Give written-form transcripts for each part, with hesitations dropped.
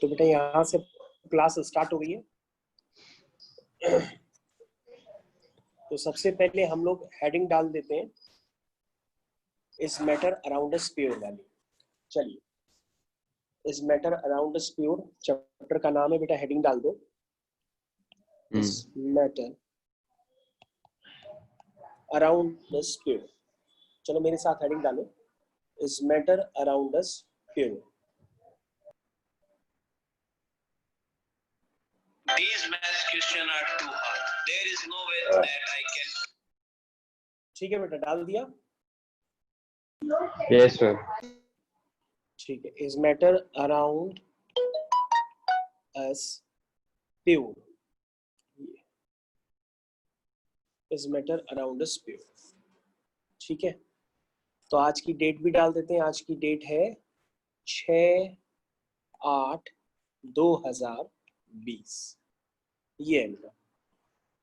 तो बेटा यहाँ से क्लास स्टार्ट हो गई है। तो सबसे पहले हम लोग हेडिंग डाल देते हैं इस मैटर अराउंड अ स्फीयर वाली। चलिए, इस matter around a sphere chapter का नाम है बेटा, हेडिंग डाल दो इस मैटर अराउंड द स्फीयर। चलो मेरे साथ हेडिंग डालो, इस matter around the sphere. These math questions are too hard. There is no way that I can. ठीक है बेटा, डाल दिया? Yes sir. ठीक है, is matter around us pure, is matter around us pure. ठीक है, तो आज की डेट भी डाल देते हैं। आज की डेट है 6/8/2020। ये है बेटा।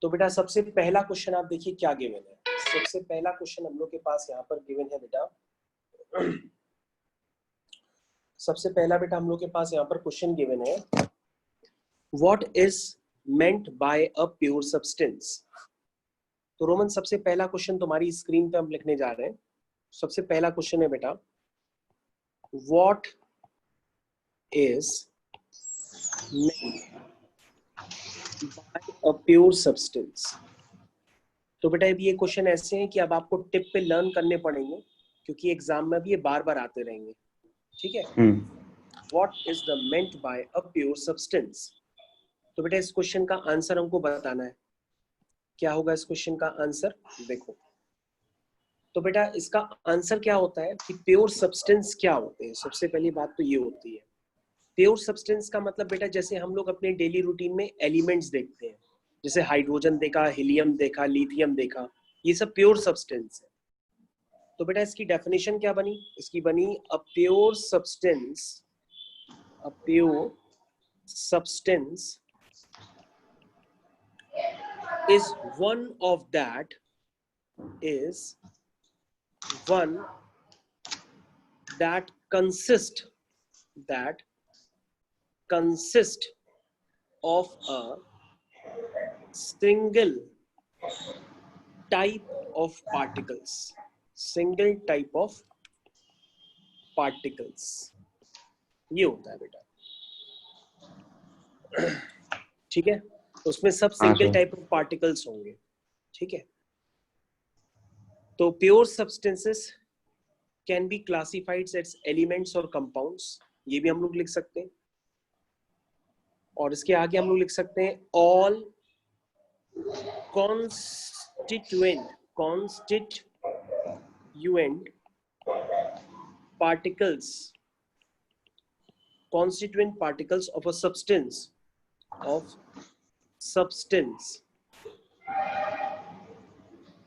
तो बेटा सबसे पहला क्वेश्चन आप देखिए क्या गिवन है। सबसे पहला क्वेश्चन हम लोग के पास यहाँ पर गिवन है बेटा। सबसे पहला बेटा हम लोग के पास यहाँ पर क्वेश्चन गिवन है, what is meant by a pure substance. तो रोमन सबसे पहला क्वेश्चन तुम्हारी स्क्रीन पे हम लिखने जा रहे हैं। सबसे पहला क्वेश्चन है बेटा, what is meant by a pure substance. तो बेटा अब ये क्वेश्चन ऐसे हैं कि अब आपको टिप पे लर्न करने पड़ेंगे, क्योंकि एग्जाम में भी ये बार बार आते रहेंगे। ठीक है, what is the meant by a pure substance. तो बेटा इस क्वेश्चन का आंसर हमको बताना है। क्या होगा इस क्वेश्चन का आंसर, देखो। तो बेटा इसका आंसर क्या होता है कि प्योर सब्सटेंस क्या होते हैं। सबसे पहली बात तो ये होती है, प्योर सब्सटेंस का मतलब बेटा जैसे हम लोग अपने डेली रूटीन में एलिमेंट्स देखते हैं, जैसे हाइड्रोजन देखा, हीलियम देखा, लिथियम देखा, ये सब प्योर सब्सटेंस है। तो बेटा इसकी डेफिनेशन क्या बनी, इसकी बनी a pure substance, a pure substance is one that consist of a single type of particles, ये होता है बेटा। ठीक है, तो उसमें सब सिंगल टाइप ऑफ पार्टिकल्स होंगे। ठीक है, तो pure substances can be classified as elements और कंपाउंड्स, ये भी हम लोग लिख सकते हैं। और इसके आगे हम लोग लिख सकते हैं all constituent particles of a substance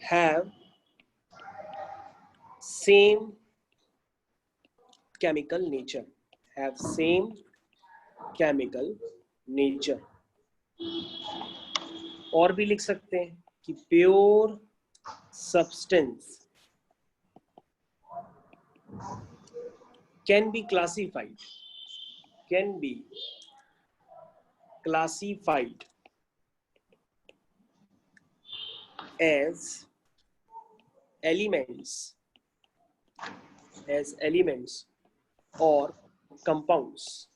have same chemical nature, और भी लिख सकते हैं कि pure substance can be classified as elements or compounds।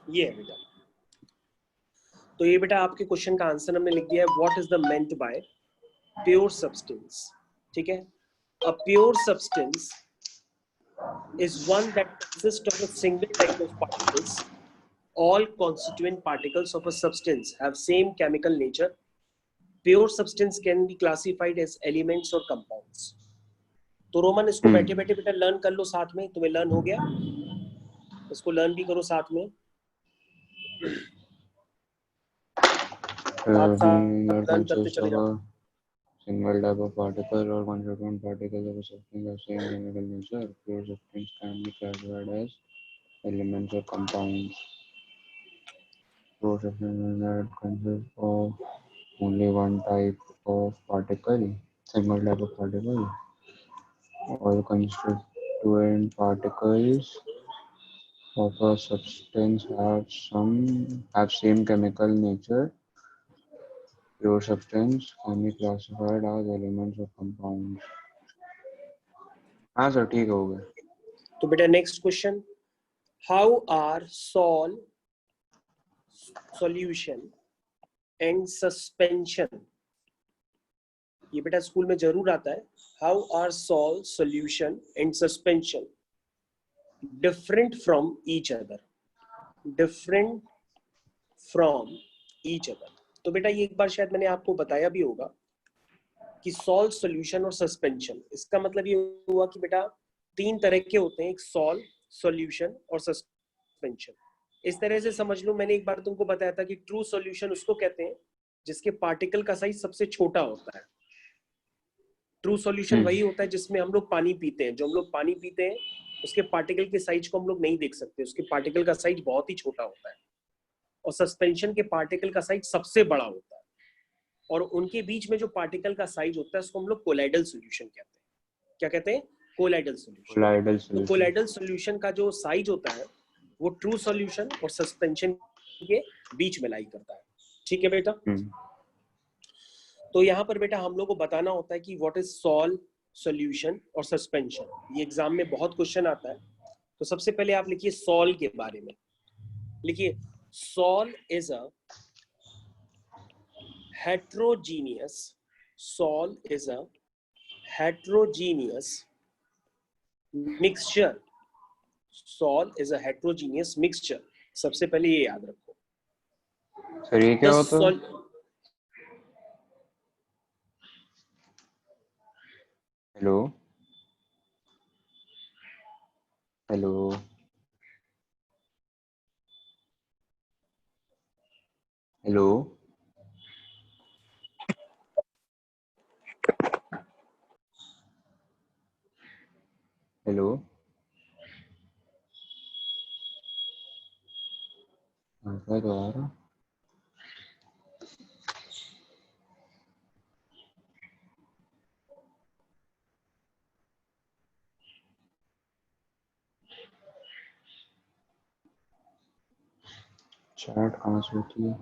ये है बेटा। तो ये बेटा आपके क्वेश्चन का आंसर हमने लिख दिया है, what is the meant by pure substance. ठीक है, a pure substance is one that consists of a single type of particles. All constituent particles of a substance have same chemical nature. Pure substance can be classified as elements or compounds. तो Roman इसको बैठे बैठे बेटा learn कर लो साथ में, तुम्हें learn हो गया, इसको लर्न भी करो साथ में। लर्न करते चले जाओ। Single type of particle or constituent particles of a substance of same chemical nature. Pure substance can be classified as elements or compounds. Pure substance that consists of only one type of particle, single type of particle. All constituent particles of a substance have same chemical nature. Pure substance can be classified as elements or compounds. हाँ sir ठीक हो गया. तो बेटा next question, how are solution and suspension, ये बेटा school में जरूर आता है. How are solution and suspension different from each other, different from each other. तो बेटा ये एक बार शायद मैंने आपको बताया भी होगा कि सॉल्व, सॉल्यूशन और सस्पेंशन, इसका मतलब ये हुआ कि बेटा 3 तरह के होते हैं, एक सॉल्व, सॉल्यूशन और सस्पेंशन. इस तरह से समझ लो, मैंने एक बार तुमको बताया था कि ट्रू सॉल्यूशन उसको कहते हैं जिसके पार्टिकल का साइज सबसे छोटा होता है. ट्रू सॉल्यूशन वही होता है जिसमें हम लोग पानी पीते हैं. जो हम लोग पानी पीते हैं उसके पार्टिकल के साइज को हम लोग नहीं देख सकते, उसके पार्टिकल का साइज बहुत ही छोटा होता है. और सस्पेंशन के पार्टिकल का साइज सबसे बड़ा होता है, और उनके बीच में जो पार्टिकल का साइज होता है उसको हम लोग कोलाइडल सॉल्यूशन कहते हैं. क्या कहते हैं? Colloidal solution. कोलाइडल तो सॉल्यूशन. कोलाइडल सॉल्यूशन का जो साइज होता है वो ट्रू सॉल्यूशन और सस्पेंशन के बीच में लाई करता है. ठीक है बेटा. तो यहाँ पर बेटा हम लोग को बताना होता है कि व्हाट इज सॉल्व, सॉल्यूशन और सस्पेंशन. ये एग्जाम में बहुत क्वेश्चन आता है. तो सबसे पहले आप लिखिए सॉल्व के बारे में. लिखिए solve is a heterogeneous, salt is a heterogeneous mixture. Salt is a heterogeneous mixture. सबसे पहले ये याद रखो. सर ये क्या होता है? हेलो हेलो हेलो हेलो आवाज तो आ रहा. चैट कहाँ से होती है?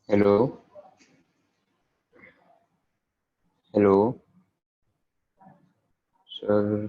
Hello hello sir.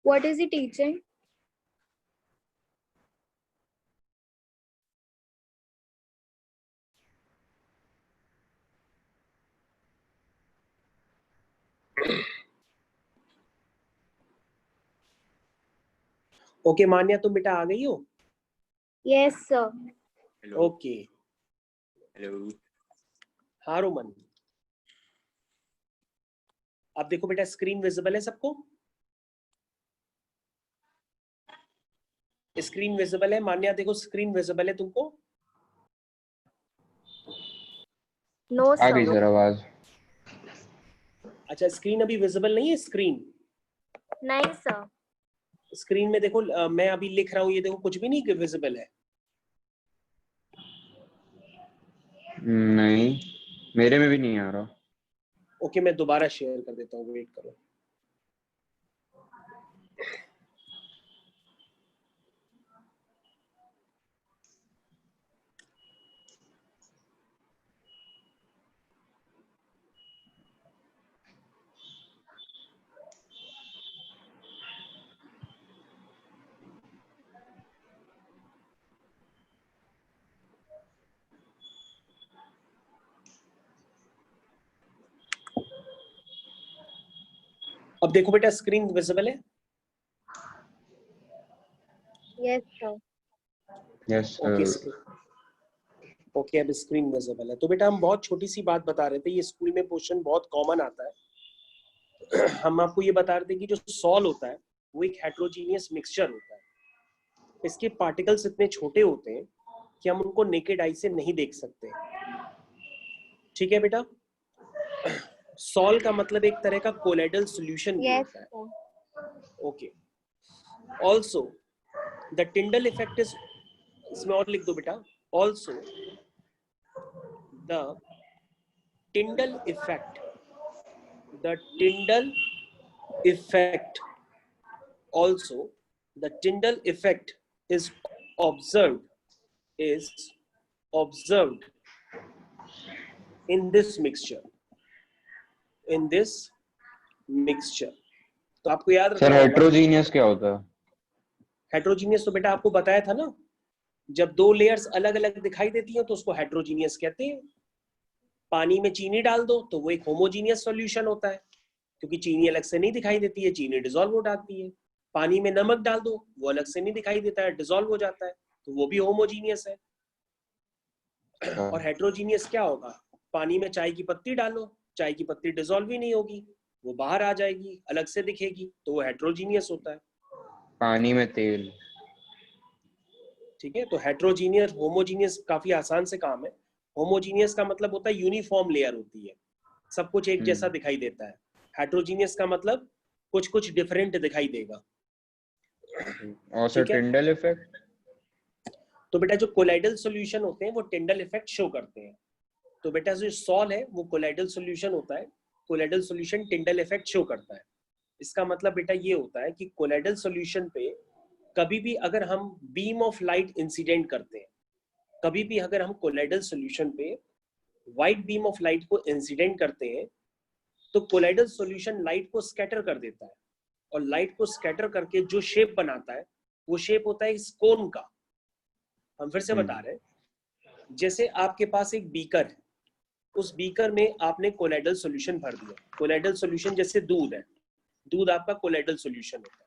What is he teaching? Okay Manya, तुम बेटा आ गई हो? Yes, sir. ओके. हेलो हाँ रोमन. अब देखो बेटा स्क्रीन विजिबल है सबको? स्क्रीन विजिबल है? मान्या देखो स्क्रीन विजिबल है तुमको? No, आ गई sir. सर आवाज। अच्छा स्क्रीन अभी विजिबल नहीं है? स्क्रीन नहीं, sir. स्क्रीन में देखो मैं अभी लिख रहा हूँ, ये देखो कुछ भी नहीं विजिबल है। नहीं, मेरे में भी नहीं आ रहा। ओके मैं दोबारा शेयर कर देता हूँ, वेट करो। अब देखो बेटा स्क्रीन विजिबल है? Yes, sir. Yes okay sir. Okay अब स्क्रीन विजिबल है। तो बेटा हम बहुत छोटी सी बात बता रहे थे, ये स्कूल में क्वेश्चन बहुत कॉमन आता है। हम आपको ये बता रहे थे कि जो सॉल होता है वो एक हेट्रोजीनियस मिक्सचर होता है। इसके पार्टिकल्स इतने छोटे होते हैं कि हम उनको नेकेड आई से नहीं देख सकते। ठीक है बेटा? सॉल का मतलब एक तरह का कोलाइडल सॉल्यूशन भी Yes, होता है। sir. Okay also the Tyndall effect is, इसमें और लिख दो बेटा, also the Tyndall effect, the Tyndall effect, also the Tyndall effect is observed in this mixture, तो आपको याद सर रखना होगा। हेट्रोजीनियस क्या होता है? हेट्रोजीनियस तो बेटा आपको बताया था ना, जब दो लेयर्स अलग अलग दिखाई देती हैं तो उसको हेट्रोजीनियस कहते हैं। पानी में चीनी डाल दो तो वो एक होमोजीनियस सॉल्यूशन होता है, क्योंकि चीनी अलग से नहीं दिखाई देती है, चीनी डिसॉल्व हो जाती है। पानी में नमक डाल दो, वो अलग से नहीं दिखाई देता है, डिसॉल्व हो जाता है, तो वो भी होमोजीनियस है। और हेट्रोजीनियस क्या होगा? पानी में चाय की पत्ती डालो, चाय की पत्ती डिसॉल्व ही नहीं होगी, वो बाहर आ जाएगी, अलग से दिखेगी, तो वो हेट्रोजीनियस होता है। पानी में तेल। ठीक है, तो हेट्रोजीनियस होमोजीनियस काफी आसान से काम है। होमोजीनियस का मतलब होता है यूनिफॉर्म लेयर होती है, सब कुछ एक जैसा दिखाई देता है। हेट्रोजीनियस का मतलब कुछ कुछ डिफरेंट दिखाई देगा। और सर ठीक है, टिंडल इफेक्ट? तो बेटा जो कोलाइडल सॉल्यूशन होते हैं वो टिंडल इफेक्ट शो करते हैं। तो बेटा जो सॉल है वो कोलाइडल सॉल्यूशन होता है, colloidal solution Tyndall effect show करता है। इसका मतलब बेटा ये होता है कि कोलाइडल सॉल्यूशन पे कभी भी अगर हम बीम ऑफ लाइट इंसिडेंट करते हैं, कभी भी अगर हम कोलाइडल सॉल्यूशन पे व्हाइट बीम ऑफ लाइट को इंसिडेंट करते हैं, तो कोलाइडल सॉल्यूशन लाइट को स्कैटर कर देता है, और लाइट को स्कैटर करके जो शेप बनाता है वो शेप होता है इस कोन का। हम फिर से बता रहे हैं, जैसे आपके पास एक बीकर है, उस बीकर में आपने कोलाइडल सॉल्यूशन भर दिया। कोलाइडल सॉल्यूशन जैसे दूध है, दूध आपका कोलाइडल सॉल्यूशन होता है।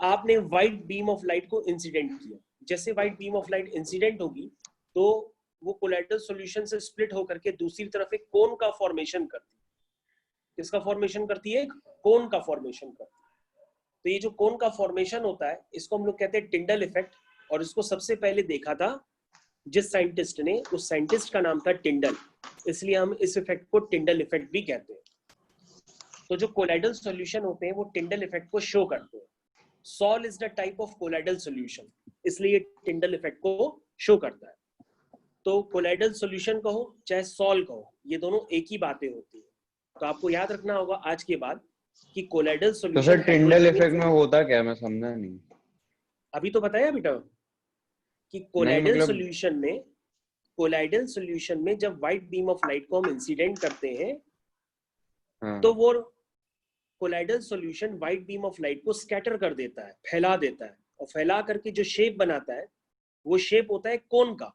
आपने व्हाइट बीम ऑफ लाइट को इंसिडेंट किया, जैसे white beam of light incident होगी तो वो कोलाइडल सॉल्यूशन से स्प्लिट होकर के दूसरी तरफ एक कोन का फॉर्मेशन करती है। किसका फॉर्मेशन करती है? कोन का फॉर्मेशन करती है। तो ये जो कोन का फॉर्मेशन होता है इसको हम लोग कहते हैं टिंडल इफेक्ट, और इसको सबसे पहले देखा था जिस साइंटिस्ट ने, उस साइंटिस्ट का नाम था टिंडल, इसलिए हम इस इफेक्ट को टिंडल इफेक्ट भी कहते हैं। तो जो कोलाइडल सॉल्यूशन होते हैं वो टिंडल इफेक्ट को शो करते हैं। Sol is the type of colloidal solution, इसलिए टिंडल इफेक्ट को शो करता है। तो कोलाइडल सॉल्यूशन कहो चाहे सॉल कहो, ये दोनों एक ही बातें होती है। तो आपको याद रखना होगा आज के बाद कि कोलाइडल तो सॉल्यूशन सर टिंडल इफेक्ट में होता क्या, मैं समझा नहीं। अभी तो बताया बेटा कि नहीं कोलाइडल मतलब सॉल्यूशन में जब व्हाइट बीम ऑफ लाइट को हम इंसिडेंट करते हैं हाँ। तो वो colloidal solution white beam of light को स्कैटर कर देता है, फैला देता है, और फैला करके जो शेप बनाता है वो शेप होता है कोन का।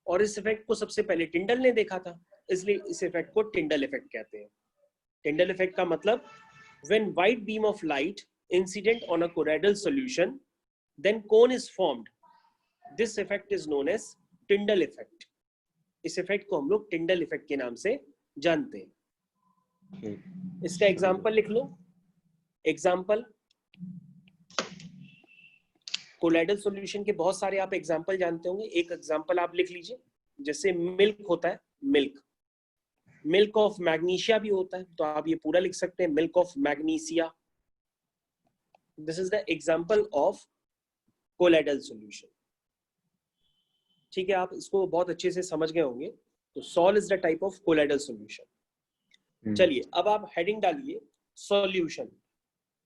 और इस इफेक्ट को सबसे पहले टिंडल ने देखा था, इसलिए इस इफेक्ट को टिंडल इफेक्ट कहते हैं। टिंडल इफेक्ट का मतलब when white beam of light incident on a colloidal solution then cone is formed, this effect is known as Tyndall effect। इस इफेक्ट को हम लोग टिंडल इफेक्ट के नाम से जानते हैं। ठीक। इसका एग्जाम्पल लिख लो। एग्जाम्पल कोलाइडल सॉल्यूशन के बहुत सारे आप एग्जाम्पल जानते होंगे। एक एग्जाम्पल आप लिख लीजिए, जैसे मिल्क होता है, मिल्क ऑफ मैग्नीशिया भी होता है, तो आप ये पूरा लिख सकते हैं, milk of magnesia. This is the example of colloidal solution. ठीक है, आप इसको बहुत अच्छे से समझ गए होंगे। तो sol is the type of colloidal solution. चलिए अब आप हेडिंग डालिए सॉल्यूशन।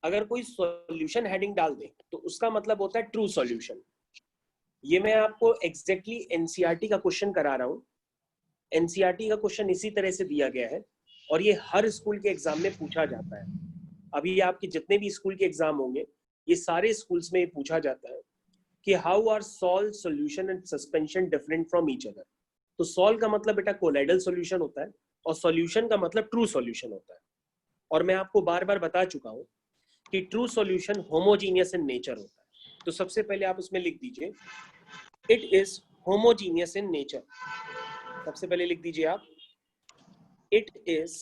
अगर कोई सॉल्यूशन हेडिंग डाल दे तो उसका मतलब होता है ट्रू सॉल्यूशन। ये मैं आपको एग्जैक्टली एनसीईआरटी का क्वेश्चन करा रहा हूँ। एनसीईआरटी का क्वेश्चन इसी तरह से दिया गया है और ये हर स्कूल के एग्जाम में पूछा जाता है। अभी आपके जितने भी स्कूल के एग्जाम होंगे, ये सारे स्कूल्स में पूछा जाता है कि how are salt, solution and suspension different from each other. तो सॉल्व का मतलब बेटा कोलाइडल सॉल्यूशन होता है और सॉल्यूशन का मतलब ट्रू सॉल्यूशन होता है। और मैं आपको बार बार बता चुका हूं कि true solution homogeneous in nature होता है। तो सबसे पहले आप उसमें लिख दीजिए it is homogeneous in nature. सबसे पहले लिख दीजिए आप it is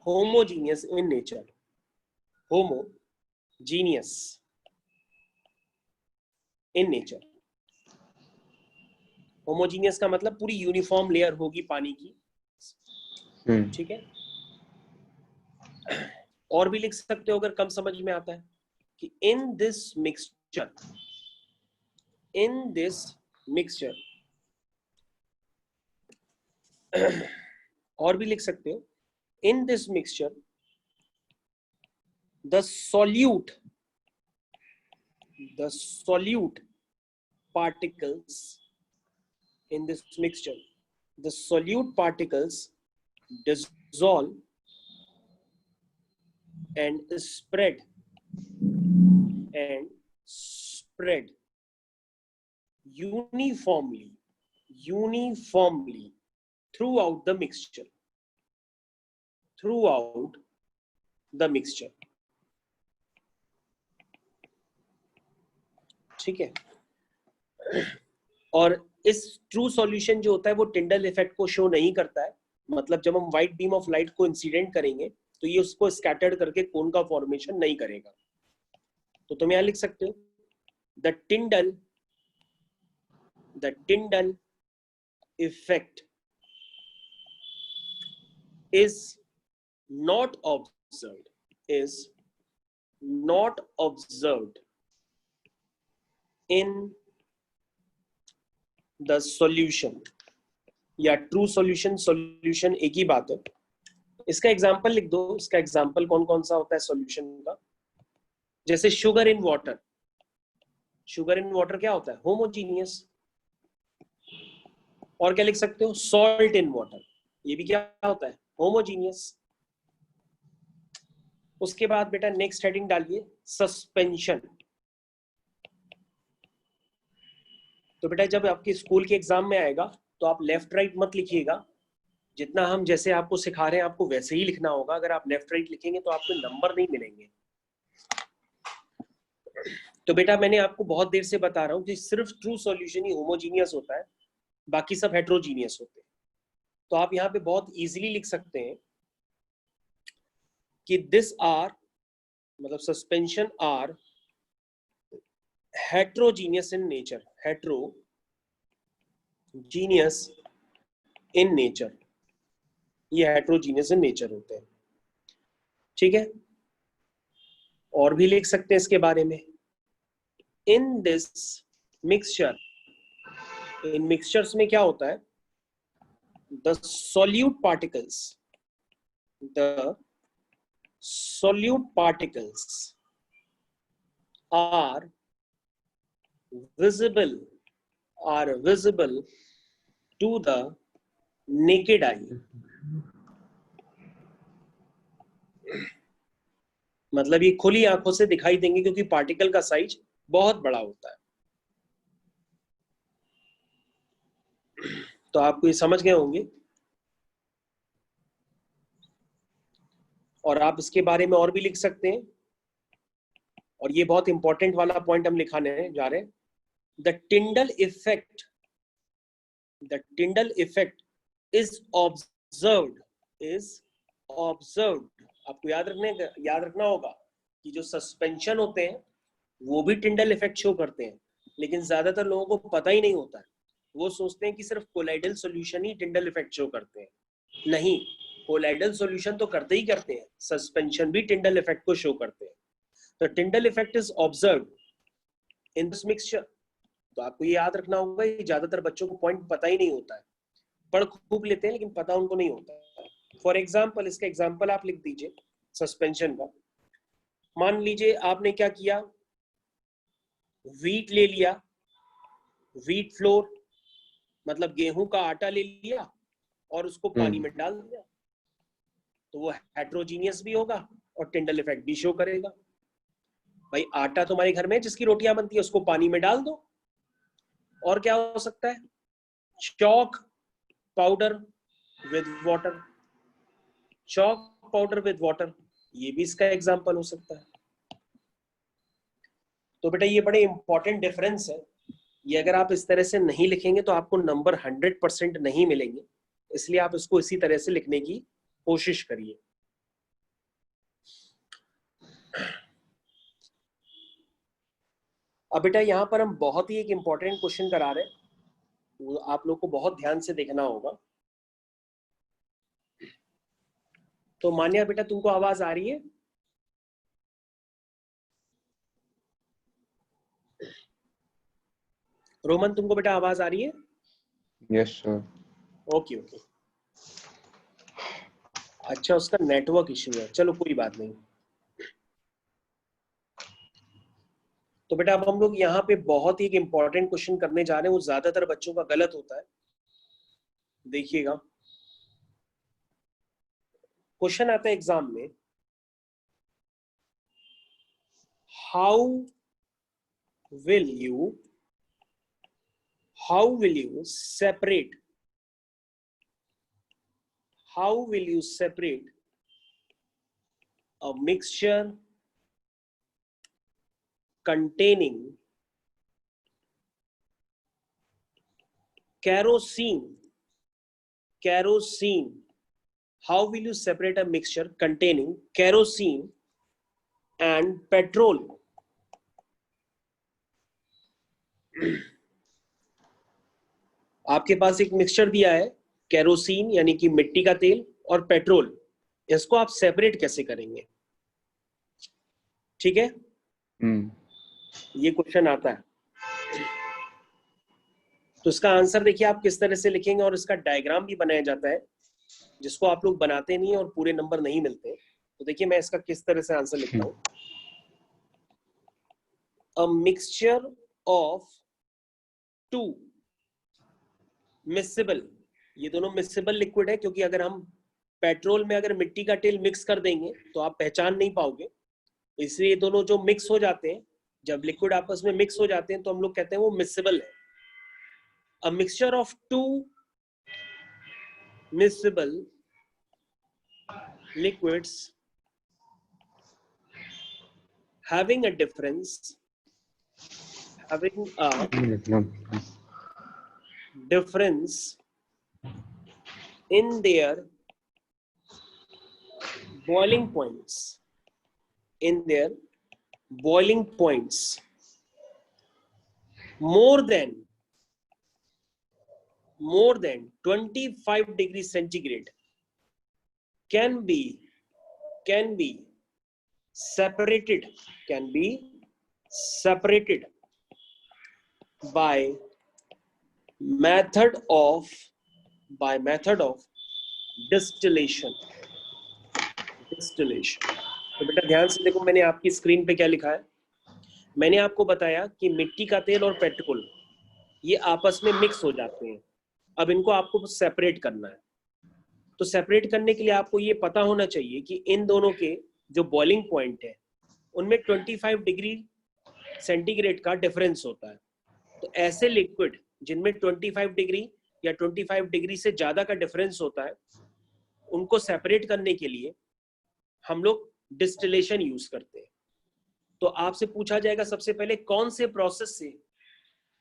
homogeneous in nature. Homogeneous in nature. Homogeneous का मतलब पूरी यूनिफॉर्म लेयर होगी पानी की। ठीक है, और भी लिख सकते हो अगर कम समझ में आता है कि इन दिस मिक्सचर और भी लिख सकते हो in this mixture the solute particles in this mixture, the solute particles dissolve and spread uniformly throughout the mixture. ठीक है, और इस ट्रू सॉल्यूशन जो होता है वो टिंडल इफेक्ट को शो नहीं करता है। मतलब जब हम व्हाइट बीम ऑफ लाइट को इंसिडेंट करेंगे तो ये उसको स्कैटर्ड करके कोन का फॉर्मेशन नहीं करेगा। तो तुम यहां लिख सकते हो the Tyndall effect is not observed in the solution। या ट्रू सॉल्यूशन एक ही बात है। इसका एग्जांपल लिख दो। इसका एग्जांपल कौन कौन सा होता है सॉल्यूशन का? जैसे शुगर इन वाटर क्या होता है? होमोजीनियस। और क्या लिख सकते हो? सॉल्ट इन वाटर, ये भी क्या होता है? होमोजीनियस। उसके बाद बेटा नेक्स्ट हेडिंग डालिए सस्पेंशन। तो बेटा जब आपके स्कूल के एग्जाम में आएगा तो आप लेफ्ट राइट मत लिखिएगा। जितना हम जैसे आपको सिखा रहे हैं आपको वैसे ही लिखना होगा। अगर आप लेफ्ट राइट लिखेंगे तो आपको नंबर नहीं मिलेंगे। तो बेटा मैंने आपको बहुत देर से बता रहा हूं कि सिर्फ ट्रू सॉल्यूशन ही होमोजीनियस होता है, बाकी सब हेट्रोजीनियस होते हैं। तो आप यहाँ पे बहुत इजीली लिख सकते हैं कि दिस आर मतलब suspension are heterogeneous in nature. Heterogeneous in nature, ये हेट्रोजीनियस इन नेचर होते हैं। ठीक है, और भी लिख सकते हैं इसके बारे में। In this mixture, in mixtures में क्या होता है? The solute particles are visible to the naked eye। मतलब ये खुली आंखों से दिखाई देंगे क्योंकि पार्टिकल का साइज बहुत बड़ा होता है। तो आपको ये समझ गए होंगे। और आप इसके बारे में और भी लिख सकते हैं। और ये बहुत इंपॉर्टेंट वाला पॉइंट हम लिखाने जा रहे हैं। The Tyndall effect is observed observed, आपको याद रखना होगा कि जो सस्पेंशन होते हैं वो भी टिंडल इफेक्ट शो करते हैं, लेकिन ज्यादातर लोगों को पता ही नहीं होता है। वो सोचते हैं कि सिर्फ कोलाइडल सॉल्यूशन ही टिंडल इफेक्ट शो करते हैं। नहीं, कोलाइडल सॉल्यूशन तो करते ही करते हैं, सस्पेंशन भी टिंडल इफेक्ट को शो करते हैं। तो Tyndall effect is observed in this mixture. तो आपको ये याद रखना होगा, ये ज्यादातर बच्चों को पॉइंट पता ही नहीं होता है, पढ़ खूब लेते हैं लेकिन पता उनको नहीं होता है। फॉर एग्जाम्पल, इसका एग्जाम्पल आप लिख दीजिए सस्पेंशन का। मान लीजिए आपने क्या किया, व्हीट ले लिया, व्हीट फ्लोर मतलब गेहूं का आटा ले लिया और उसको पानी में डाल दिया, तो वो हेट्रोजीनियस भी होगा और टिंडल इफेक्ट भी शो करेगा। भाई आटा तुम्हारे घर में जिसकी रोटियां बनती है उसको पानी में डाल दो। और क्या हो सकता है, chalk powder with water, chalk powder with water, ये भी इसका एग्जांपल हो सकता है। तो बेटा ये बड़े इंपॉर्टेंट डिफरेंस है, ये अगर आप इस तरह से नहीं लिखेंगे तो आपको नंबर 100% नहीं मिलेंगे, इसलिए आप इसको इसी तरह से लिखने की कोशिश करिए। अब बेटा यहाँ पर हम बहुत ही एक इंपॉर्टेंट क्वेश्चन करा रहे हैं, वो आप लोग को बहुत ध्यान से देखना होगा। तो मान्या बेटा तुमको आवाज आ रही है? रोमन तुमको बेटा आवाज आ रही है? Yes sir. ओके ओके, अच्छा उसका नेटवर्क इश्यू है, चलो कोई बात नहीं। तो बेटा अब हम लोग यहाँ पे बहुत ही एक इंपॉर्टेंट क्वेश्चन करने जा रहे हैं, वो ज्यादातर बच्चों का गलत होता है। देखिएगा क्वेश्चन आता है एग्जाम में, how will you separate a mixture containing kerosene, how will you separate a mixture containing kerosene and petrol? आपके पास एक मिक्सचर दिया है, केरोसिन यानी कि मिट्टी का तेल और पेट्रोल, इसको आप सेपरेट कैसे करेंगे? ठीक है, ये क्वेश्चन आता है। तो इसका आंसर देखिए आप किस तरह से लिखेंगे, और इसका डायग्राम भी बनाया जाता है जिसको आप लोग बनाते नहीं और पूरे नंबर नहीं मिलते। तो देखिए मैं इसका किस तरह से आंसर लिखता हूं। अ मिक्सचर ऑफ टू मिक्सेबल, ये दोनों मिक्सेबल लिक्विड है, क्योंकि अगर हम पेट्रोल में अगर मिट्टी का तेल मिक्स कर देंगे तो आप पहचान नहीं पाओगे, इसलिए ये दोनों जो मिक्स हो जाते हैं, जब लिक्विड आपस में मिक्स हो जाते हैं तो हम लोग कहते हैं वो मिक्सेबल है। A mixture of two miscible liquids having a difference in their boiling points, more than 25 degrees centigrade can be separated by method of distillation। तो बेटा ध्यान से देखो, मैंने आपकी स्क्रीन पे क्या लिखा है। मैंने आपको बताया कि मिट्टी का तेल और पेट्रोल ये आपस में मिक्स हो जाते हैं, अब इनको आपको सेपरेट करना है। तो सेपरेट करने के लिए आपको ये पता होना चाहिए कि इन दोनों के जो बॉइलिंग पॉइंट है उनमें 25 डिग्री सेंटीग्रेड का डिफरेंस होता है। तो ऐसे लिक्विड जिनमें 25 डिग्री या 25 डिग्री से ज्यादा का डिफरेंस होता है, उनको सेपरेट करने के लिए हम लोग डिस्टिलेशन यूज करते हैं। तो आपसे पूछा जाएगा सबसे पहले कौन से प्रोसेस से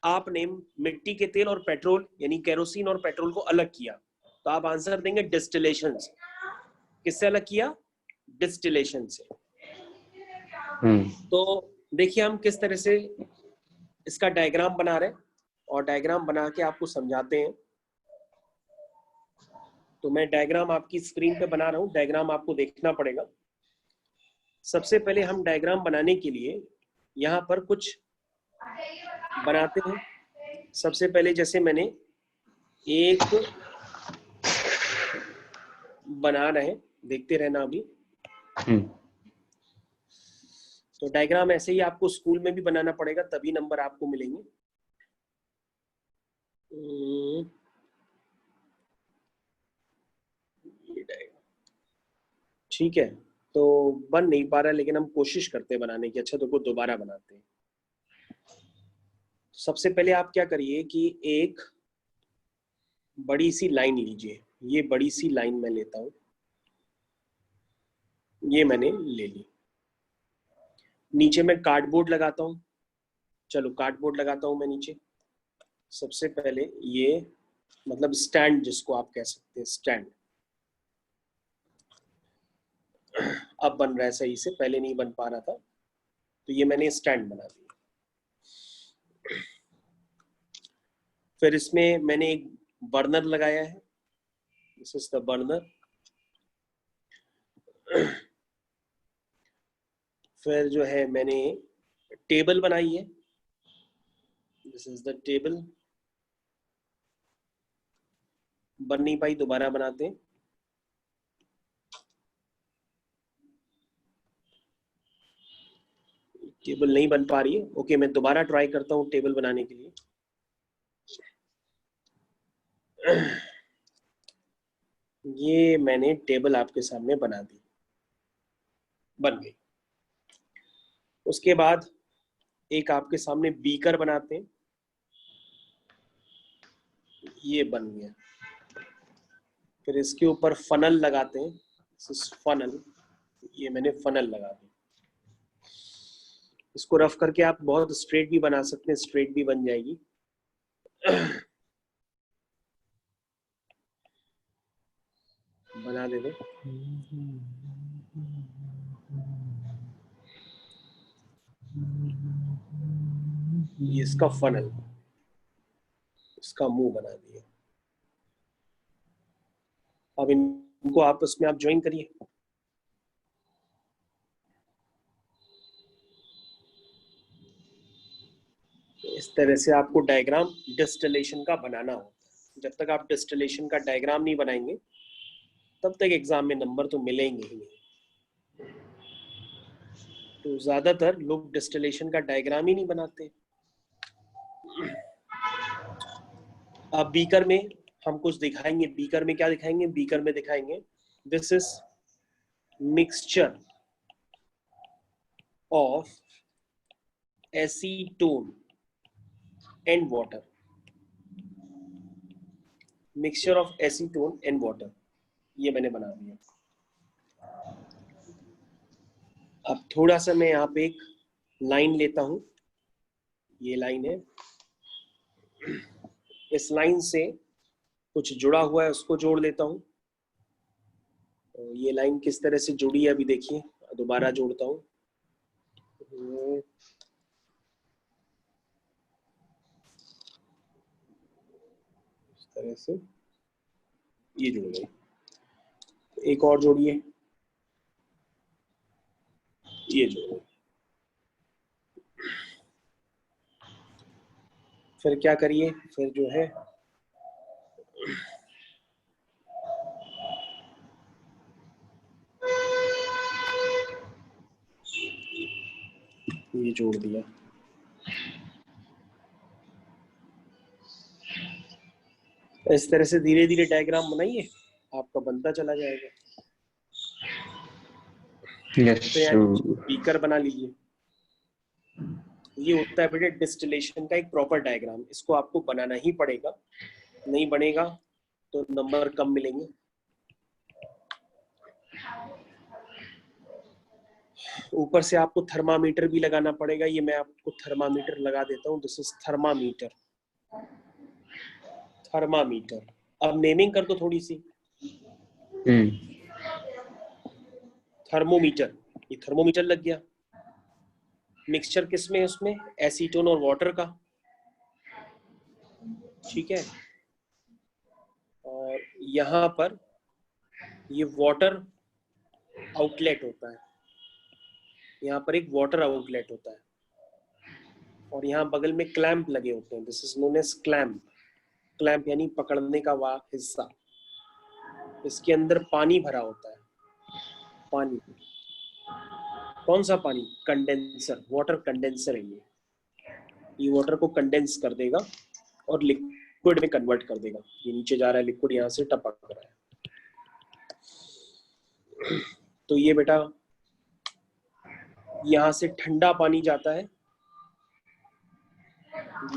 आपने मिट्टी के तेल और पेट्रोल यानी केरोसिन और पेट्रोल को अलग किया, तो आप आंसर देंगे डिस्टिलेशन से। किससे अलग किया? डिस्टिलेशन से। हम्म तो देखिए हम किस तरह से इसका डायग्राम बना रहे हैं और डायग्राम बना के आपको समझाते हैं। तो मैं डायग्राम आपकी स्क्रीन पे बना रहा हूँ, डायग्राम आपको देखना पड़ेगा। सबसे पहले हम डायग्राम बनाने के लिए यहाँ पर कुछ बनाते हैं। सबसे पहले जैसे मैंने एक बना रहे हैं, देखते रहना अभी। तो डायग्राम ऐसे ही आपको स्कूल में भी बनाना पड़ेगा, तभी नंबर आपको मिलेंगे। ठीक है, तो बन नहीं पा रहा है, लेकिन हम कोशिश करते हैं बनाने की। अच्छा, तो को दोबारा बनाते हैं। सबसे पहले आप क्या करिए कि एक बड़ी सी लाइन लीजिए। ये बड़ी सी लाइन मैं लेता हूं, ये मैंने ले ली। नीचे मैं कार्डबोर्ड लगाता हूं। चलो कार्डबोर्ड लगाता हूं मैं नीचे। सबसे पहले ये मतलब स्टैंड, जिसको आप कह सकते हैं स्टैंड। अब बन रहा है सही से, पहले नहीं बन पा रहा था। तो ये मैंने स्टैंड बना दिया। फिर इसमें मैंने एक बर्नर लगाया है। This is the burner. फिर जो है मैंने टेबल बनाई है। This is the table. बन नहीं पाई, दोबारा बनाते हैं। टेबल नहीं बन पा रही है। ओके, मैं दोबारा ट्राई करता हूँ टेबल बनाने के लिए। ये मैंने टेबल आपके सामने बना दी, बन गई। उसके बाद एक आपके सामने बीकर बनाते हैं। ये बन गया। फिर इसके ऊपर फनल लगाते हैं। फनल, ये मैंने फनल लगा दी। इसको रफ करके आप बहुत स्ट्रेट भी बना सकते हैं, स्ट्रेट भी बन जाएगी। बना दे। ये इसका फनल, इसका मुंह बना दिया। अब इनको आपस में आप ज्वाइन करिए। इस तरह से आपको डायग्राम डिस्टिलेशन का बनाना होता है। जब तक आप डिस्टिलेशन का डायग्राम नहीं बनाएंगे तब तक एग्जाम में नंबर तो मिलेंगे ही नहीं। तो ज्यादातर लोग डिस्टिलेशन का डायग्राम ही नहीं बनाते। अब बीकर में हम कुछ दिखाएंगे। बीकर में क्या दिखाएंगे? बीकर में दिखाएंगे this is mixture of acetone and water. Mixture of acetone and water, ये मैंने बना दिया। अब थोड़ा सा मैं यहाँ पे एक लाइन लेता हूं। ये लाइन है, इस लाइन से कुछ जुड़ा हुआ है, उसको जोड़ लेता हूं। ये लाइन किस तरह से जुड़ी है अभी देखिए। दोबारा जोड़ता हूं। इस तरह से ये जुड़ गई। एक और जोड़िए, ये जुड़ गई। फिर क्या करिए? फिर जो है ये जोड़ दिया। इस तरह से धीरे धीरे डायग्राम बनाइए, आपका बनता चला जाएगा। यस बीकर बना लीजिए। ये होता है बेटे डिस्टिलेशन का एक प्रॉपर डायग्राम। इसको आपको बनाना ही पड़ेगा, नहीं बनेगा तो नंबर कम मिलेंगे। ऊपर से आपको थर्मामीटर भी लगाना पड़ेगा। ये मैं आपको थर्मामीटर लगा देता हूँ। This is thermometer. थर्मामीटर। अब नेमिंग कर दो थोड़ी सी। थर्मोमीटर, ये थर्मोमीटर लग गया। मिक्सचर किसमें है उसमें? एसीटोन और वाटर का, ठीक है। और यहाँ पर ये वाटर आउटलेट होता है, यहाँ पर एक वाटर आउटलेट होता है, और यहाँ बगल में क्लैंप लगे होते हैं, this is known as clamp. Clamp यानी पकड़ने का वह हिस्सा। इसके अंदर पानी भरा होता है, पानी। कौन सा पानी? कंडेंसर, वाटर कंडेंसर है ये वाटर को कंडेंस कर देगा और लिक्विड में कन्वर्ट कर देगा। ये नीचे जा रहा है लिक्विड, यहाँ से टपक रहा है। तो ये बेटा यहाँ से ठंडा पानी जाता है,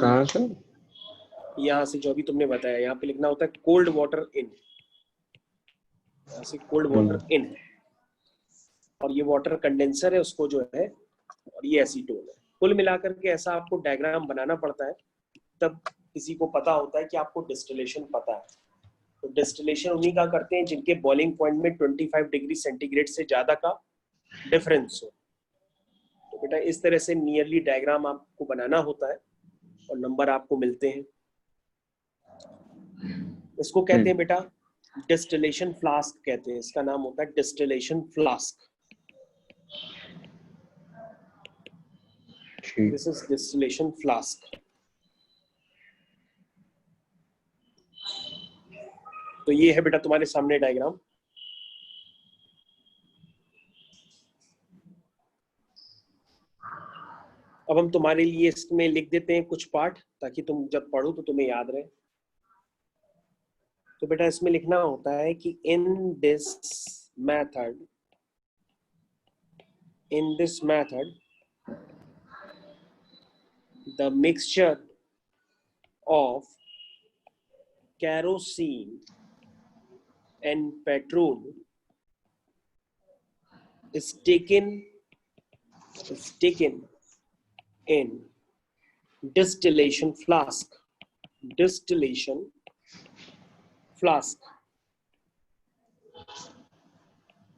कहाँ से? यहाँ से, जो अभी तुमने बताया, यहाँ पे लिखना होता है कोल्ड वाटर इन, यहाँ से कोल्ड वाटर इन है, और ये वाटर कंडेंसर है, उसको जो है, और ये एसीटोन है। कुल मिलाकर के ऐसा आपको डायग्राम बनाना पड़ता है, तब किसी को पता होता है कि आपको डिस्टिलेशन पता है। तो डिस्टिलेशन उन्हीं का करते हैं जिनके बॉइलिंग पॉइंट में 25 डिग्री सेंटीग्रेड से ज्यादा का डिफरेंस हो। तो बेटा इस तरह से नियरली डायग्राम आपको बनाना होता है और नंबर आपको मिलते हैं। इसको कहते हैं बेटा डिस्टिलेशन फ्लास्क कहते हैं, इसका नाम होता है distillation flask. This is distillation flask. तो ये है बेटा तुम्हारे सामने डायग्राम। अब हम तुम्हारे लिए इसमें लिख देते हैं कुछ पार्ट, ताकि तुम जब पढ़ो तो तुम्हें याद रहे। तो बेटा इसमें लिखना होता है कि in this method the mixture of kerosene and petrol is taken in distillation flask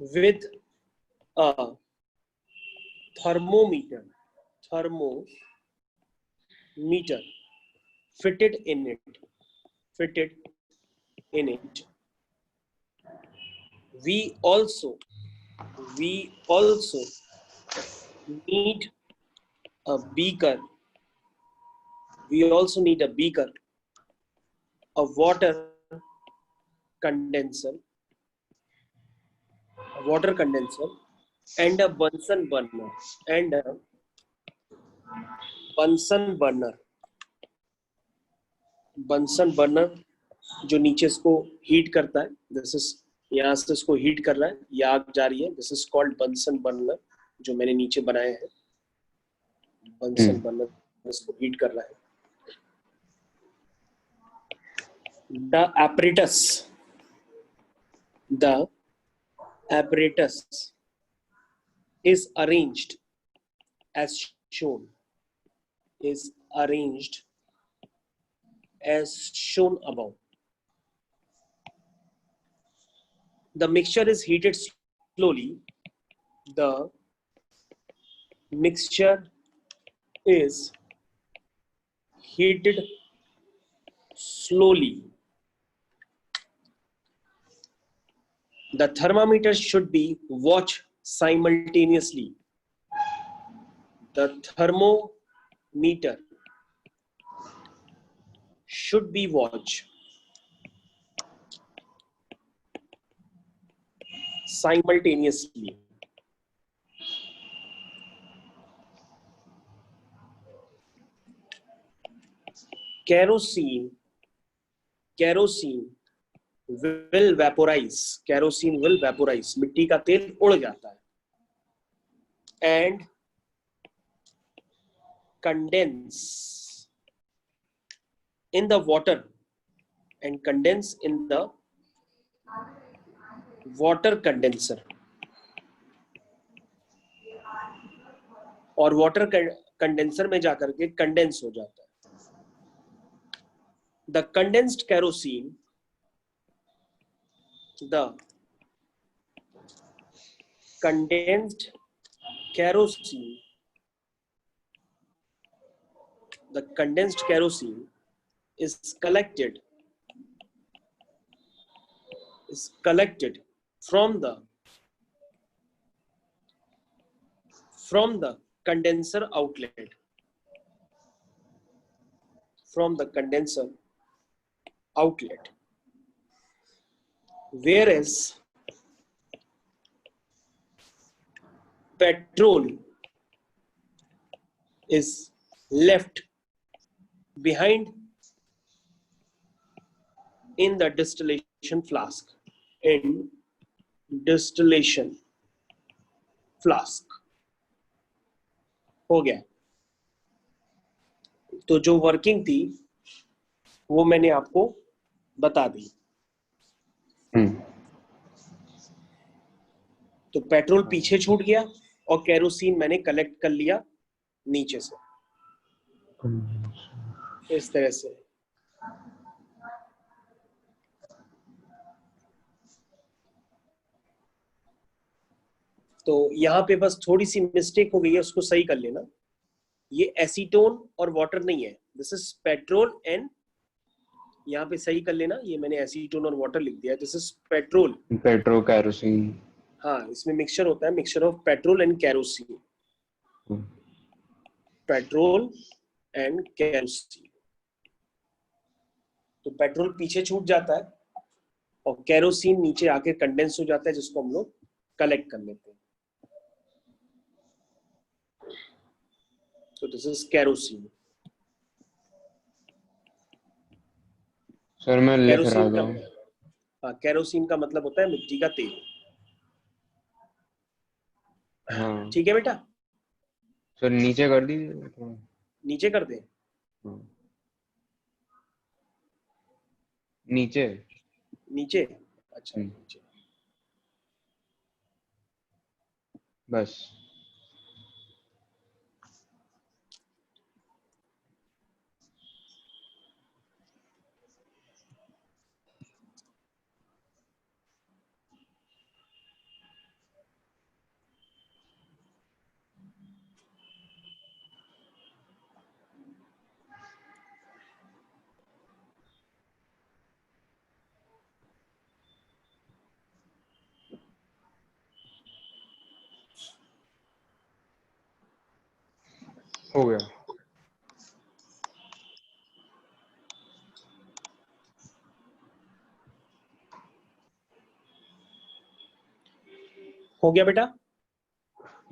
with a thermometer fitted in it. We also need a beaker. A water condenser, and a Bunsen burner. Bunsen burner जो नीचे इसको heat करता है, this is, यहाँ से इसको heat कर रहा है, ये आग जा रही है, this is called Bunsen burner, जो मैंने नीचे बनाए हैं। बंसन बर्नर इसको हीट कर रहा है। The apparatus is arranged as shown above. The mixture is heated slowly. The mixture is heated slowly. The thermometer should be watched simultaneously. The thermometer should be watched simultaneously. Kerosene will vaporize. मिट्टी का तेल उड़ जाता है, and condense in the water, water condenser, और water condenser में जाकर के कंडेंस हो जाता है। The condensed condensed kerosene, the condensed kerosene is collected from the condenser outlet, whereas petrol is left behind in the distillation flask. हो गया। तो जो वर्किंग थी वो मैंने आपको बता दी। तो पेट्रोल पीछे छूट गया और केरोसिन मैंने कलेक्ट कर लिया नीचे से, इस तरह से। तो यहाँ पे बस थोड़ी सी मिस्टेक हो गई है, उसको सही कर लेना। ये एसीटोन और वाटर नहीं है, दिस इज पेट्रोल एंड, यहाँ पे सही कर लेना, ये मैंने एसीटोन और वाटर लिख दिया, दिस इज पेट्रोल कैरोसिन। हाँ, इसमें मिक्सचर होता है, mixture of petrol and kerosene, petrol and kerosene. तो पेट्रोल पीछे छूट जाता है और कैरोसिन नीचे आके कंडेंस हो जाता है, जिसको हम लोग कलेक्ट कर लेते हैं। तो दिस इज कैरोसिन। सर मैं लिख रहा था। हाँ, कैरोसिन का मतलब होता है मिट्टी का तेल। हाँ ठीक है बेटा, सर नीचे कर दीजिए थोड़ा। नीचे कर दे। नीचे नीचे, अच्छा नीचे, बस। हो गया। हो गया बेटा?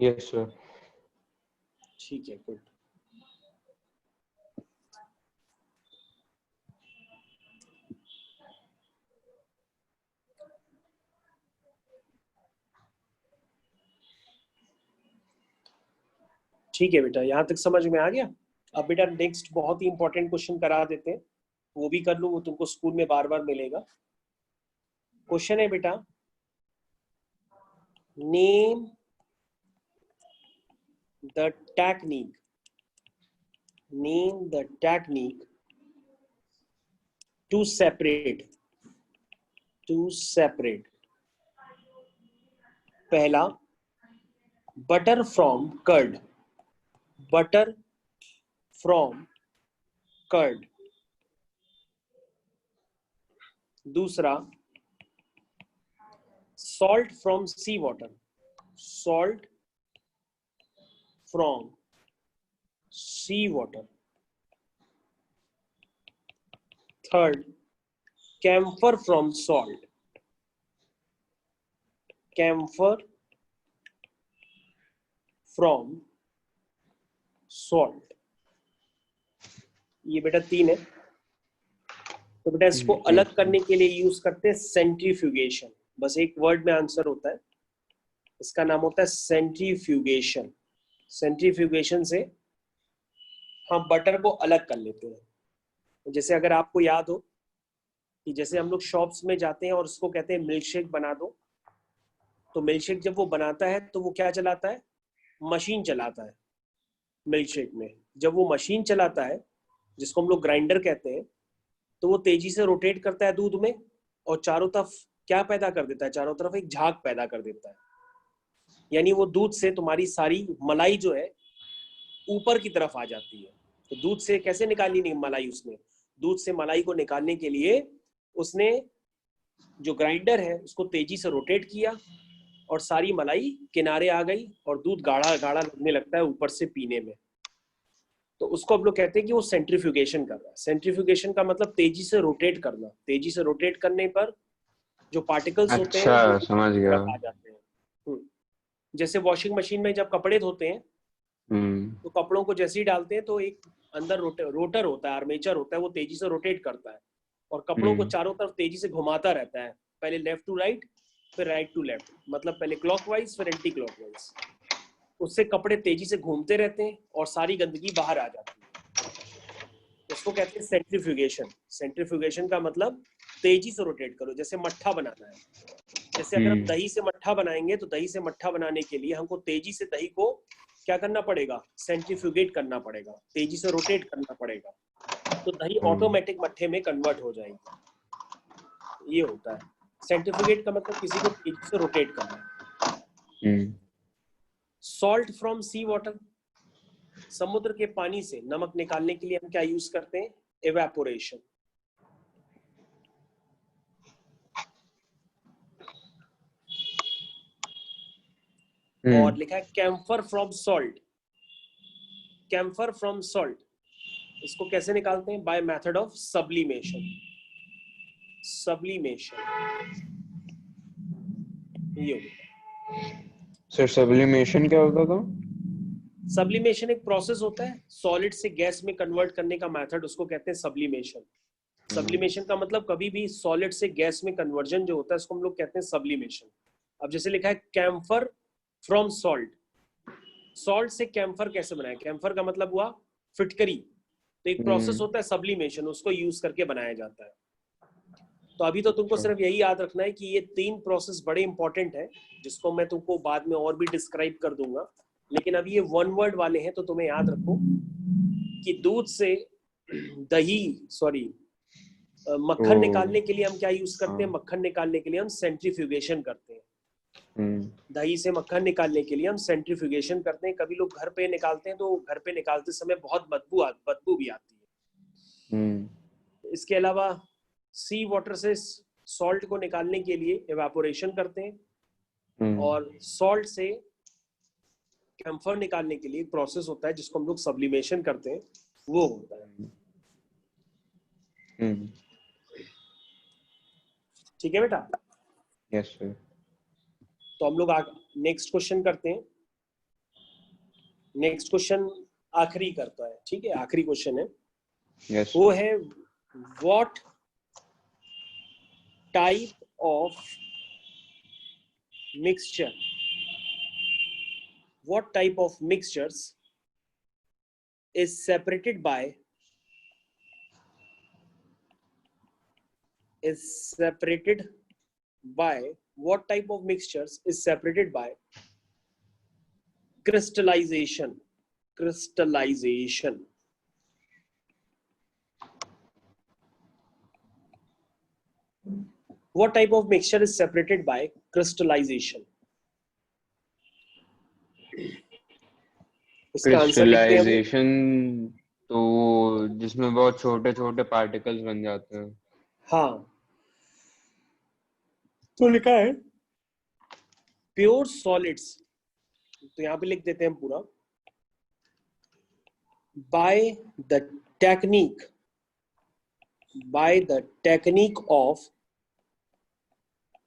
Yes sir. ठीक है, गुड। ठीक है बेटा, यहां तक समझ में आ गया। अब बेटा नेक्स्ट बहुत ही इंपॉर्टेंट क्वेश्चन करा देते हैं, वो भी कर लूं, वो तुमको स्कूल में बार बार मिलेगा। क्वेश्चन है बेटा, name the technique to separate पहला बटर फ्रॉम कर्ड, दूसरा salt from seawater, third camphor from salt, ये बेटा 3 है। तो बेटा इसको अलग करने के लिए यूज करते हैं सेंट्रीफ्यूगेशन। बस एक वर्ड में आंसर होता है, इसका नाम होता है सेंट्रीफ्यूगेशन। सेंट्रीफ्यूगेशन से हम बटर को अलग कर लेते हैं। जैसे अगर आपको याद हो कि जैसे हम लोग शॉप्स में जाते हैं और उसको कहते हैं मिल्क शेक बना दो, तो मिल्क शेक जब वो बनाता है तो वो क्या चलाता है? मशीन चलाता है। मिल्क शेक में जब वो मशीन चलाता है, जिसको हम लोग ग्राइंडर कहते हैं, तो वो तेजी से रोटेट करता है दूध में और चारों तरफ क्या पैदा कर देता है? चारों तरफ एक झाग पैदा कर देता है। यानी वो दूध से तुम्हारी सारी मलाई जो है ऊपर की तरफ आ जाती है। तो दूध से कैसे निकाली नहीं मलाई उसने? दूध से मलाई को निकालने के लिए उसने जो ग्राइंडर है उसको तेजी से रोटेट किया और सारी मलाई किनारे आ गई और दूध गाढ़ा गाढ़ा लगने लगता है ऊपर से पीने में। तो उसको हम लोग कहते हैं कि वो सेंट्रीफ्यूगेशन कर रहा है। सेंट्रीफ्यूगेशन का मतलब तेजी से रोटेट करना। तेजी से रोटेट करने पर जो पार्टिकल्स होते हैं वो अच्छा, समझ गया। तरफ आ जाते हैं। जैसे वॉशिंग मशीन में जब कपड़े धोते हैं तो कपड़ों को जैसे ही डालते हैं तो एक अंदर रोटर होता है, आर्मेचर होता है, वो तेजी से रोटेट करता है और कपड़ों को चारों तरफ तेजी से घुमाता रहता है, पहले लेफ्ट टू राइट फिर राइट टू लेफ्ट, मतलब पहले क्लॉकवाइज फिर एंटी क्लॉकवाइज। उससे कपड़े तेजी से घूमते रहते हैं और सारी गंदगी बाहर आ जाती है। उसको कहते हैं सेंट्रीफ्यूगेशन। सेंट्रीफ्यूगेशन का मतलब तेजी से रोटेट करो। जैसे मट्ठा बनाना है, जैसे अगर हम दही से मट्ठा बनाएंगे तो दही से मट्ठा बनाने के लिए हमको तेजी से दही को क्या करना पड़ेगा? सेंट्रीफ्यूगेट करना पड़ेगा, तेजी से रोटेट करना पड़ेगा, तो दही ऑटोमेटिक मट्ठे में कन्वर्ट हो जाएगी। ये होता है सेंट्रीफ्यूगेट का मतलब, किसी को तेजी से रोटेट करना। सॉल्ट फ्रॉम सी वाटर, समुद्र के पानी से नमक निकालने के लिए हम क्या यूज करते हैं? एवेपोरेशन। और लिखा है camphor from salt. Camphor from salt, इसको कैसे निकालते हैं? By method of sublimation. Sublimation ये होता है। सर सब्लिमेशन क्या होता था? सब्लिमेशन एक प्रोसेस होता है सॉलिड से गैस में कन्वर्ट करने का मेथड, उसको कहते हैं सब्लिमेशन। सब्लिमेशन का मतलब कभी भी सॉलिड से गैस में कन्वर्जन जो होता है उसको हम लोग कहते हैं सब्लिमेशन। अब जैसे लिखा है कैम्फर फ्रॉम सॉल्ट, सॉल्ट से कैम्फर कैसे बनाया? कैम्फर का मतलब हुआ फिटकरी। तो एक प्रोसेस होता है सब्लिमेशन, उसको यूज करके बनाया जाता है। तो अभी तो तुमको सिर्फ यही याद रखना है कि ये 3 प्रोसेस बड़े इंपॉर्टेंट है, जिसको मैं तुमको बाद में और भी डिस्क्राइब कर दूंगा, लेकिन अभी ये 1 वर्ड वाले हैं तो तुम्हें याद रखो कि दूध से मक्खन निकालने के लिए हम क्या यूज करते हैं? मक्खन निकालने के लिए हम सेंट्रीफ्यूगेशन करते हैं। दही से मक्खन निकालने के लिए हम सेंट्रीफ्यूगेशन करते हैं। कभी लोग घर पे निकालते हैं तो घर पे निकालते समय बहुत बदबू भी आती है। इसके अलावा सी वाटर से सॉल्ट को निकालने के लिए एवापोरेशन करते हैं और सॉल्ट से कैम्फर निकालने के लिए एक प्रोसेस होता है जिसको हम लोग सब्लिमेशन करते हैं, वो होता है। ठीक है बेटा? Yes sir. तो हम लोग नेक्स्ट क्वेश्चन करते हैं। नेक्स्ट क्वेश्चन आखिरी करता है, ठीक है? आखिरी क्वेश्चन है। yes, वो है what type of mixture, what type of mixtures is separated by what type of mixtures is separated by crystallization? What type of mixture is separated by crystallization? इसका आंसर लिखते हैं हम। क्रिस्टलाइजेशन तो जिसमें बहुत छोटे छोटे पार्टिकल्स बन जाते हैं। हाँ, तो लिखा है प्योर सॉलिड्स, तो यहाँ पे लिख देते हैं पूरा। by the technique of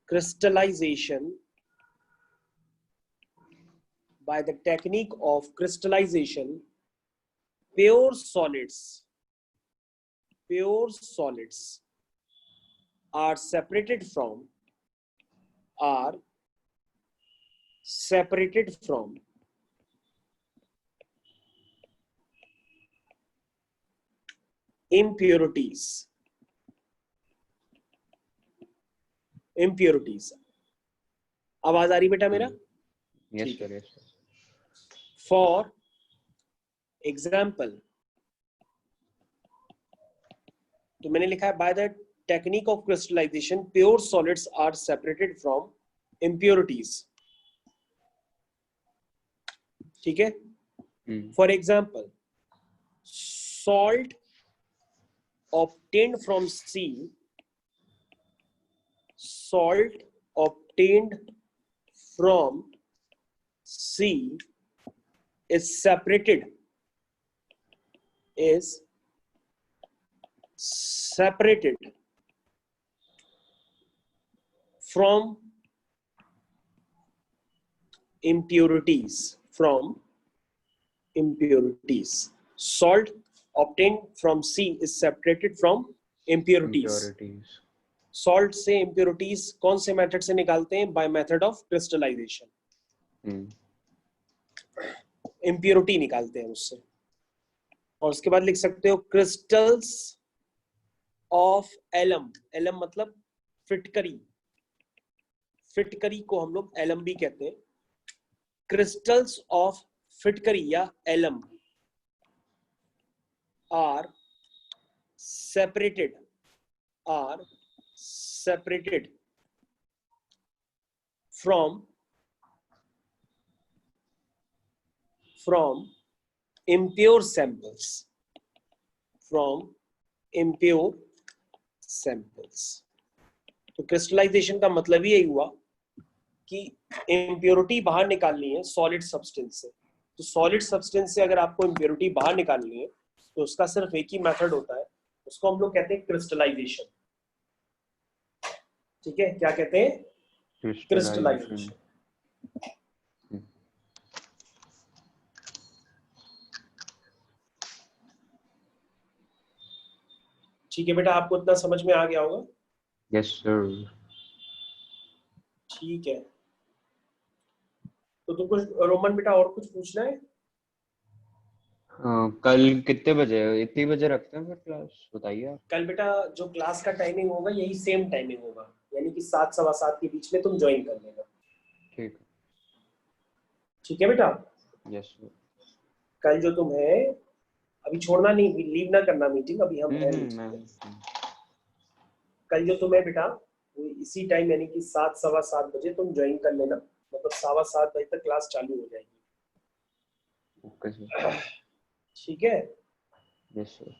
crystallization, pure solids are separated from impurities. आवाज आ रही बेटा मेरा? Yes sir, yes sir. For example, तो मैंने लिखा है by the technique of crystallisation pure solids are separated from impurities. ठीक है. For example, salt obtained from sea, salt obtained from sea is separated from impurities. Salt obtained from sea is separated from impurities. Salt से impurities कौन से method से निकालते हैं? By method of crystallization. impurity निकालते हैं उससे. और उसके बाद लिख सकते हो crystals of alum. alum मतलब फिटकरी. फिटकरी को हम लोग alum भी कहते हैं. crystals of फिटकरी या alum are separated from impure samples. तो क्रिस्टलाइजेशन का मतलब ही यही हुआ कि इम्प्योरिटी बाहर निकालनी है सॉलिड सब्सटेंस से. तो सॉलिड सब्सटेंस से अगर आपको इम्प्योरिटी बाहर निकालनी है तो उसका सिर्फ एक ही मेथड होता है, उसको हम लोग कहते हैं क्रिस्टलाइजेशन. ठीक है, क्या कहते हैं? क्रिस्टलाइजेशन. ठीक है बेटा, आपको इतना समझ में आ गया होगा? Yes sir. ठीक है, तो तुमको रोमन बेटा और कुछ पूछना है? कल कितने बजे? इतनी बजे रखते हैं फिर क्लास, बताइए आप. कल बेटा जो क्लास का टाइमिंग होगा यही सेम टाइमिंग होगा, यानी कि 7 सवा 7 के बीच में तुम ज्वाइन कर लेना. ठीक है. ठीक है बेटा. Yes sir. कल जो तुम है अभी छोड़ना नहीं, लीव ना करना मीटिंग, अभी हम है. कल जो तुम है बेटा वो इसी टाइम यानी कि 7 सवा 7 बजे तुम ज्वाइन कर लेना, मतलब 7:15 बजे तक क्लास चालू हो जाएगी. Okay sir. ठीक है. Yes sir.